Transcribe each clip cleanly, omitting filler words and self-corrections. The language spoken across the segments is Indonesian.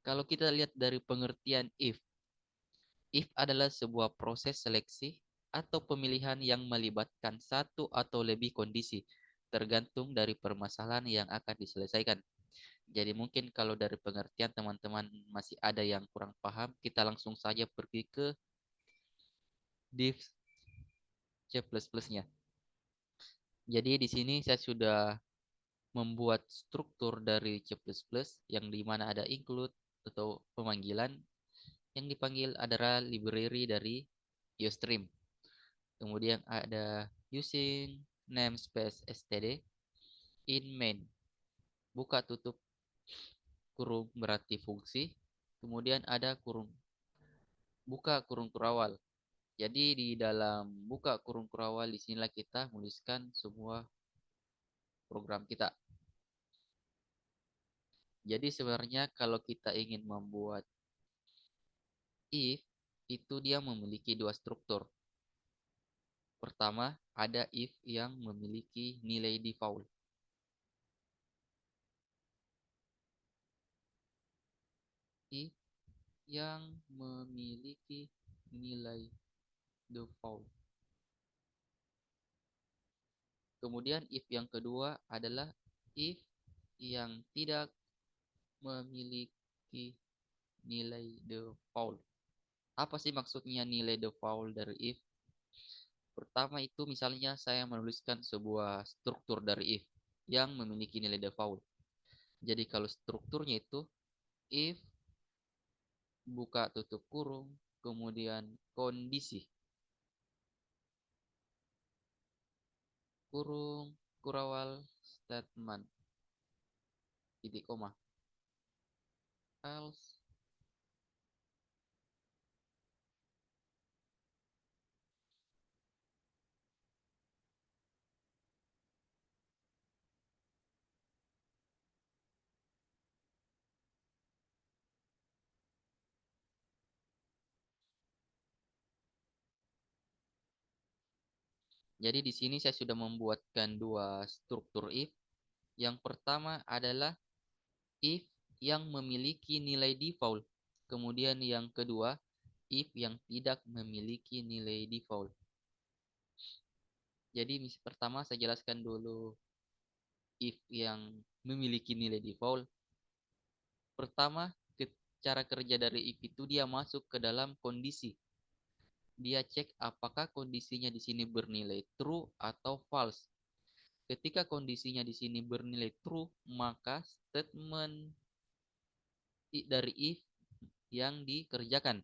Kalau kita lihat dari pengertian if adalah sebuah proses seleksi atau pemilihan yang melibatkan satu atau lebih kondisi, tergantung dari permasalahan yang akan diselesaikan. Jadi mungkin kalau dari pengertian teman-teman masih ada yang kurang paham, kita langsung saja pergi ke div C++-nya. Jadi di sini saya sudah membuat struktur dari C++ yang dimana ada include atau pemanggilan yang dipanggil adalah library dari Ustream. Kemudian ada using namespace std in main. Buka tutup kurung berarti fungsi. Kemudian ada buka kurung kurawal. Jadi di dalam buka kurung kurawal disinilah kita menuliskan semua program kita. Jadi sebenarnya kalau kita ingin membuat if, itu dia memiliki dua struktur. Pertama, ada if yang memiliki nilai default. If yang memiliki nilai default. Kemudian if yang kedua adalah if yang tidak memiliki nilai default. Apa sih maksudnya nilai default dari if? Pertama itu misalnya saya menuliskan sebuah struktur dari if yang memiliki nilai default. Jadi kalau strukturnya itu if buka tutup kurung, kemudian kondisi kurung kurawal statement titik koma else. Jadi di sini saya sudah membuatkan dua struktur if. Yang pertama adalah if yang memiliki nilai default. Kemudian yang kedua, if yang tidak memiliki nilai default. Jadi pertama saya jelaskan dulu if yang memiliki nilai default. Pertama, cara kerja dari if itu dia masuk ke dalam kondisi. Dia cek apakah kondisinya di sini bernilai true atau false. Ketika kondisinya di sini bernilai true, maka statement dari if yang dikerjakan.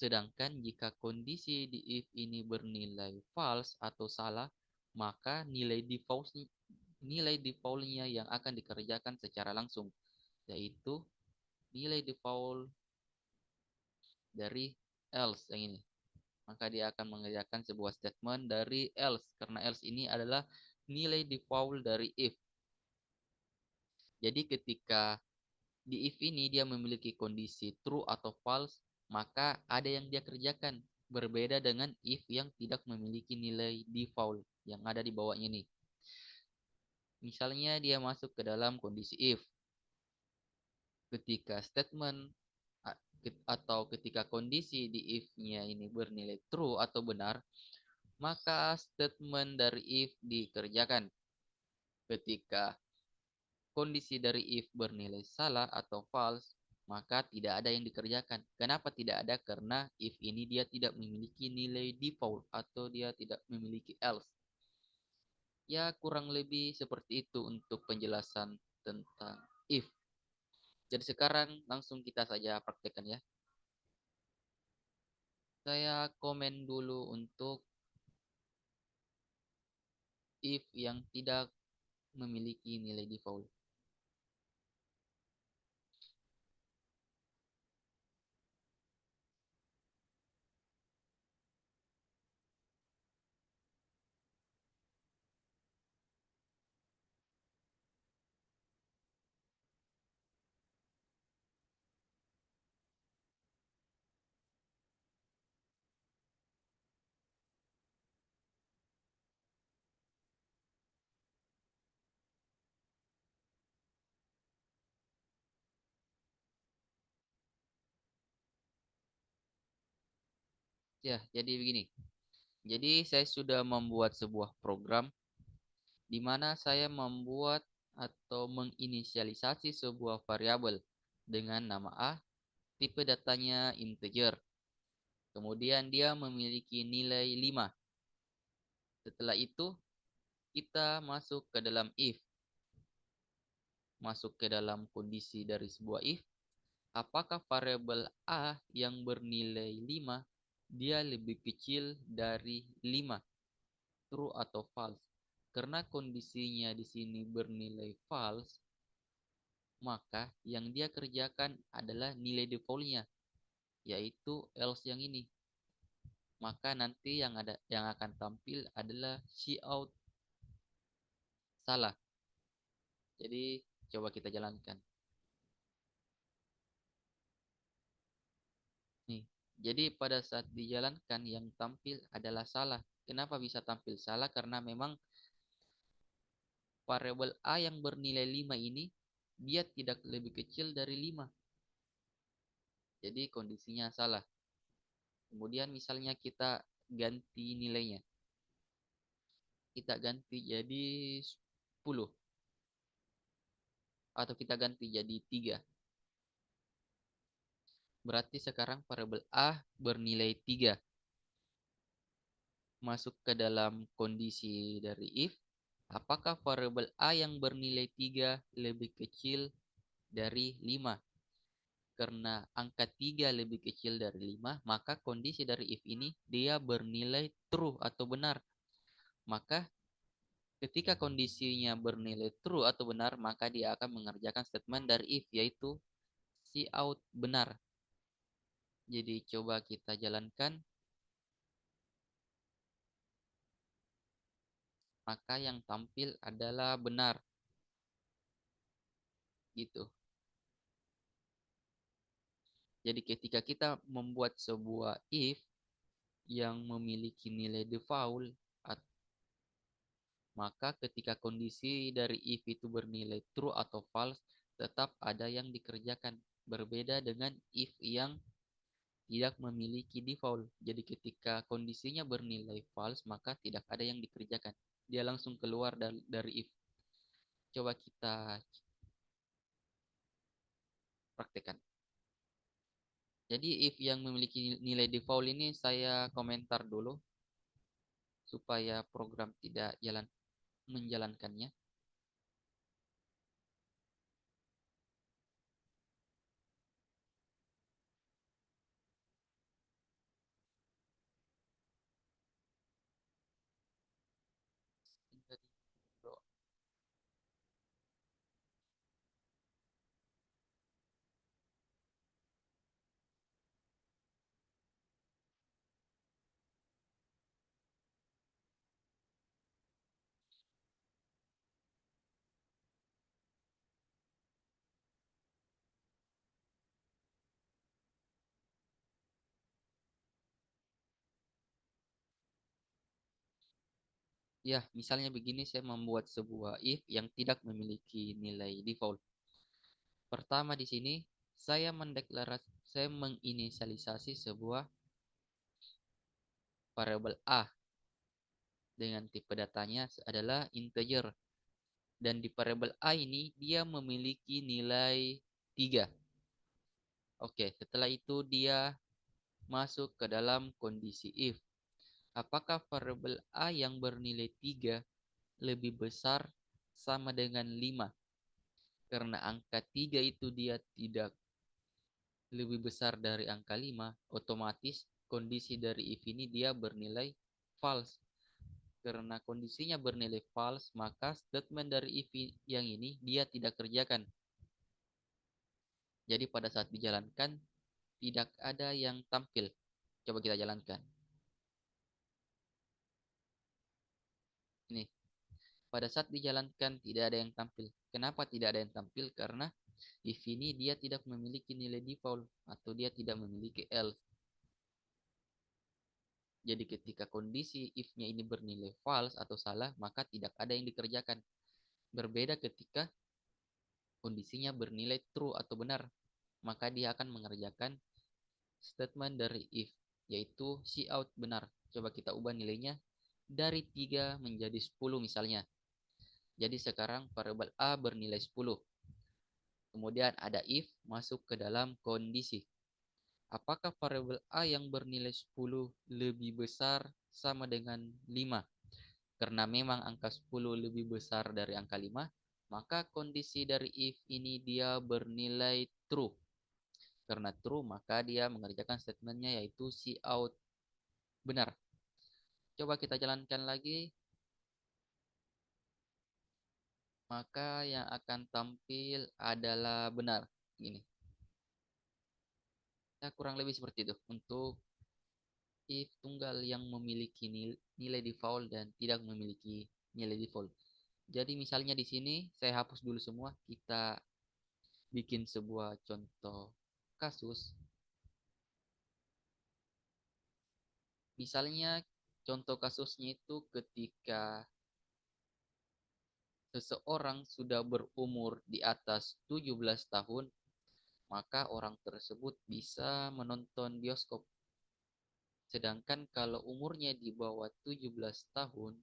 Sedangkan jika kondisi di if ini bernilai false atau salah, maka nilai default-nya yang akan dikerjakan secara langsung, yaitu nilai default dari else yang ini. Maka dia akan mengerjakan sebuah statement dari else, karena else ini adalah nilai default dari if. Jadi ketika di if ini dia memiliki kondisi true atau false, maka ada yang dia kerjakan. Berbeda dengan if yang tidak memiliki nilai default yang ada di bawahnya ini. Misalnya dia masuk ke dalam kondisi if. Ketika statement atau ketika kondisi di if-nya ini bernilai true atau benar, maka statement dari if dikerjakan. Ketika kondisi dari if bernilai salah atau false, maka tidak ada yang dikerjakan. Kenapa tidak ada? Karena if ini dia tidak memiliki nilai default atau dia tidak memiliki else. Ya, kurang lebih seperti itu untuk penjelasan tentang if. Jadi sekarang langsung kita saja praktekkan ya. Saya komen dulu untuk if yang tidak memiliki nilai default. Ya, jadi begini. Jadi saya sudah membuat sebuah program di mana saya membuat atau menginisialisasi sebuah variabel dengan nama A, tipe datanya integer. Kemudian dia memiliki nilai 5. Setelah itu kita masuk ke dalam if. Masuk ke dalam kondisi dari sebuah if. Apakah variabel A yang bernilai 5 dia lebih kecil dari 5? True atau false? Karena kondisinya di sini bernilai false, maka yang dia kerjakan adalah nilai defaultnya, yaitu else yang ini. Maka nanti yang akan tampil adalah cout salah. Jadi coba kita jalankan. Nih, jadi pada saat dijalankan yang tampil adalah salah. Kenapa bisa tampil salah? Karena memang variabel A yang bernilai 5 ini dia tidak lebih kecil dari 5. Jadi kondisinya salah. Kemudian misalnya kita ganti nilainya. Kita ganti jadi 10. Atau kita ganti jadi 3. Berarti sekarang variabel A bernilai 3. Masuk ke dalam kondisi dari if. Apakah variabel A yang bernilai 3 lebih kecil dari 5? Karena angka 3 lebih kecil dari 5, maka kondisi dari if ini dia bernilai true atau benar. Maka ketika kondisinya bernilai true atau benar, maka dia akan mengerjakan statement dari if, yaitu cout benar. Jadi coba kita jalankan. Maka yang tampil adalah benar. Gitu. Jadi ketika kita membuat sebuah if yang memiliki nilai default, maka ketika kondisi dari if itu bernilai true atau false, tetap ada yang dikerjakan. Berbeda dengan if yang tidak memiliki default. Jadi ketika kondisinya bernilai false, maka tidak ada yang dikerjakan. Dia langsung keluar dari if. Coba kita praktekkan. Jadi if yang memiliki nilai default ini saya komentar dulu supaya program tidak menjalankannya. Ya, misalnya begini, saya membuat sebuah if yang tidak memiliki nilai default. Pertama di sini saya menginisialisasi sebuah variabel A dengan tipe datanya adalah integer, dan di variabel A ini dia memiliki nilai 3. Oke, setelah itu dia masuk ke dalam kondisi if. Apakah variabel A yang bernilai 3 lebih besar sama dengan 5? Karena angka 3 itu dia tidak lebih besar dari angka 5, otomatis kondisi dari if ini dia bernilai false. Karena kondisinya bernilai false, maka statement dari if yang ini dia tidak kerjakan. Jadi pada saat dijalankan, tidak ada yang tampil. Coba kita jalankan. Ini, pada saat dijalankan tidak ada yang tampil. Kenapa tidak ada yang tampil? Karena if ini dia tidak memiliki nilai default atau dia tidak memiliki else. Jadi ketika kondisi if-nya ini bernilai false atau salah, maka tidak ada yang dikerjakan. Berbeda ketika kondisinya bernilai true atau benar, maka dia akan mengerjakan statement dari if. yaitu cout benar. Coba kita ubah nilainya dari 3 menjadi 10 misalnya. Jadi sekarang variabel A bernilai 10. Kemudian ada if masuk ke dalam kondisi. Apakah variabel A yang bernilai 10 lebih besar sama dengan 5? Karena memang angka 10 lebih besar dari angka 5, maka kondisi dari if ini dia bernilai true. Karena true, maka dia mengerjakan statementnya yaitu cout benar. Coba kita jalankan lagi. Maka yang akan tampil adalah benar. Ini. Ya, kurang lebih seperti itu untuk if tunggal yang memiliki nilai default dan tidak memiliki nilai default. Jadi misalnya di sini saya hapus dulu semua, kita bikin sebuah contoh kasus. Misalnya contoh kasusnya itu ketika seseorang sudah berumur di atas 17 tahun, maka orang tersebut bisa menonton bioskop. Sedangkan kalau umurnya di bawah 17 tahun,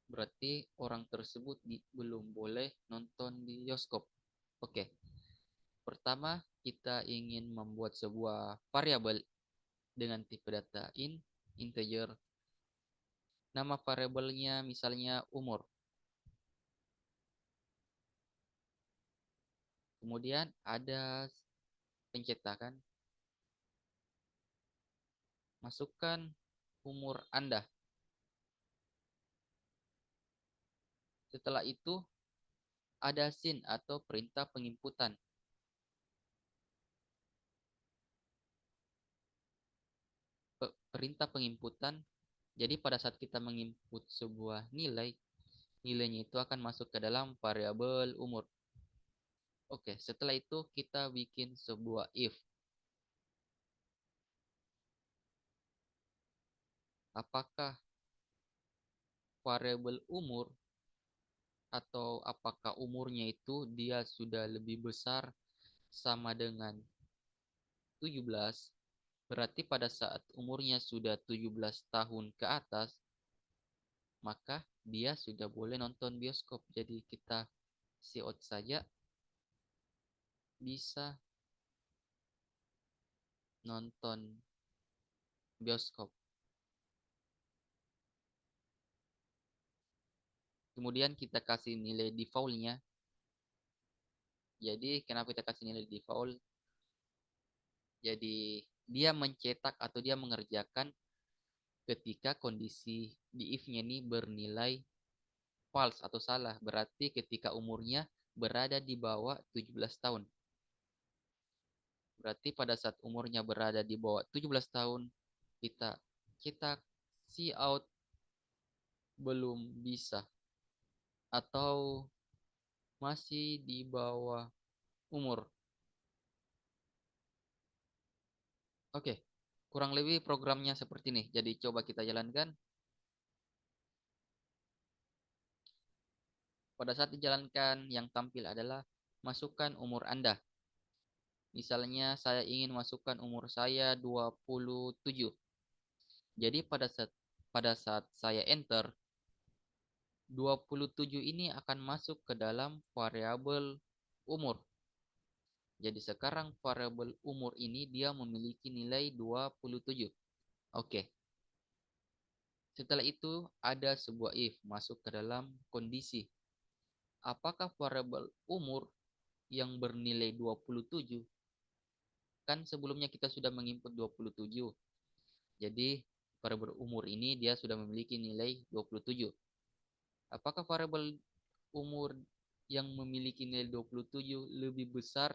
berarti orang tersebut belum boleh nonton di bioskop. Oke, pertama kita ingin membuat sebuah variabel dengan tipe data integer. Nama variabelnya misalnya umur. Kemudian ada pencetakan. Masukkan umur Anda. Setelah itu ada SYN atau perintah penginputan. Perintah penginputan. Jadi pada saat kita menginput sebuah nilai, nilainya itu akan masuk ke dalam variabel umur. Oke, setelah itu kita bikin sebuah if. Apakah variabel umur atau apakah umurnya itu dia sudah lebih besar sama dengan 17? Berarti pada saat umurnya sudah 17 tahun ke atas, maka dia sudah boleh nonton bioskop. Jadi kita cout saja bisa nonton bioskop. Kemudian kita kasih nilai default-nya. Jadi kenapa kita kasih nilai default? Jadi dia mencetak atau dia mengerjakan ketika kondisi di if-nya ini bernilai false atau salah. Berarti ketika umurnya berada di bawah 17 tahun. Berarti pada saat umurnya berada di bawah 17 tahun, kita cout belum bisa. Atau masih di bawah umur. Oke, kurang lebih programnya seperti ini. Jadi coba kita jalankan. Pada saat dijalankan, yang tampil adalah masukkan umur Anda. Misalnya saya ingin masukkan umur saya 27. Jadi pada saat saya enter, 27 ini akan masuk ke dalam variabel umur. Jadi sekarang variabel umur ini dia memiliki nilai 27. Oke. Setelah itu ada sebuah if masuk ke dalam kondisi. Apakah variabel umur yang bernilai 27? Kan sebelumnya kita sudah menginput 27. Jadi variabel umur ini dia sudah memiliki nilai 27. Apakah variabel umur yang memiliki nilai 27 lebih besar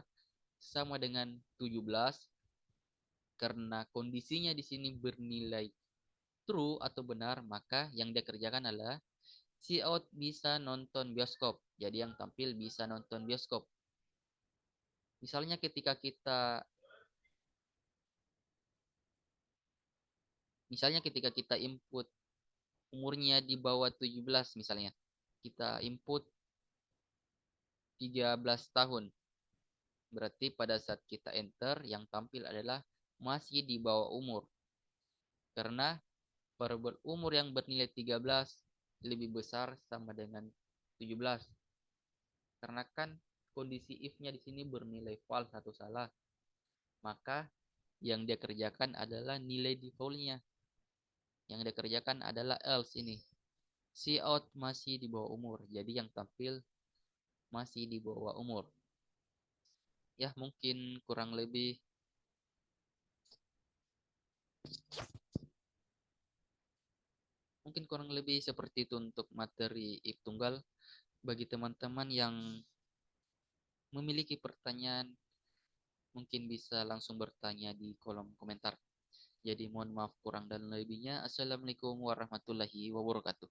sama dengan 17? Karena kondisinya di sini bernilai true atau benar, maka yang dia kerjakan adalah cout bisa nonton bioskop. Jadi yang tampil bisa nonton bioskop. Misalnya ketika kita input umurnya di bawah 17 misalnya. Kita input 13 tahun. Berarti pada saat kita enter yang tampil adalah masih di bawah umur. Karena variabel umur yang bernilai 13 lebih besar sama dengan 17. Karena kan kondisi if-nya di sini bernilai false atau salah. Maka yang dia kerjakan adalah nilai default-nya. Yang dia kerjakan adalah else ini. Cout masih di bawah umur. Jadi yang tampil masih di bawah umur. Ya, mungkin kurang lebih seperti itu untuk materi if tunggal. Bagi teman-teman yang memiliki pertanyaan, mungkin bisa langsung bertanya di kolom komentar. Jadi mohon maaf kurang dan lebihnya. Assalamualaikum warahmatullahi wabarakatuh.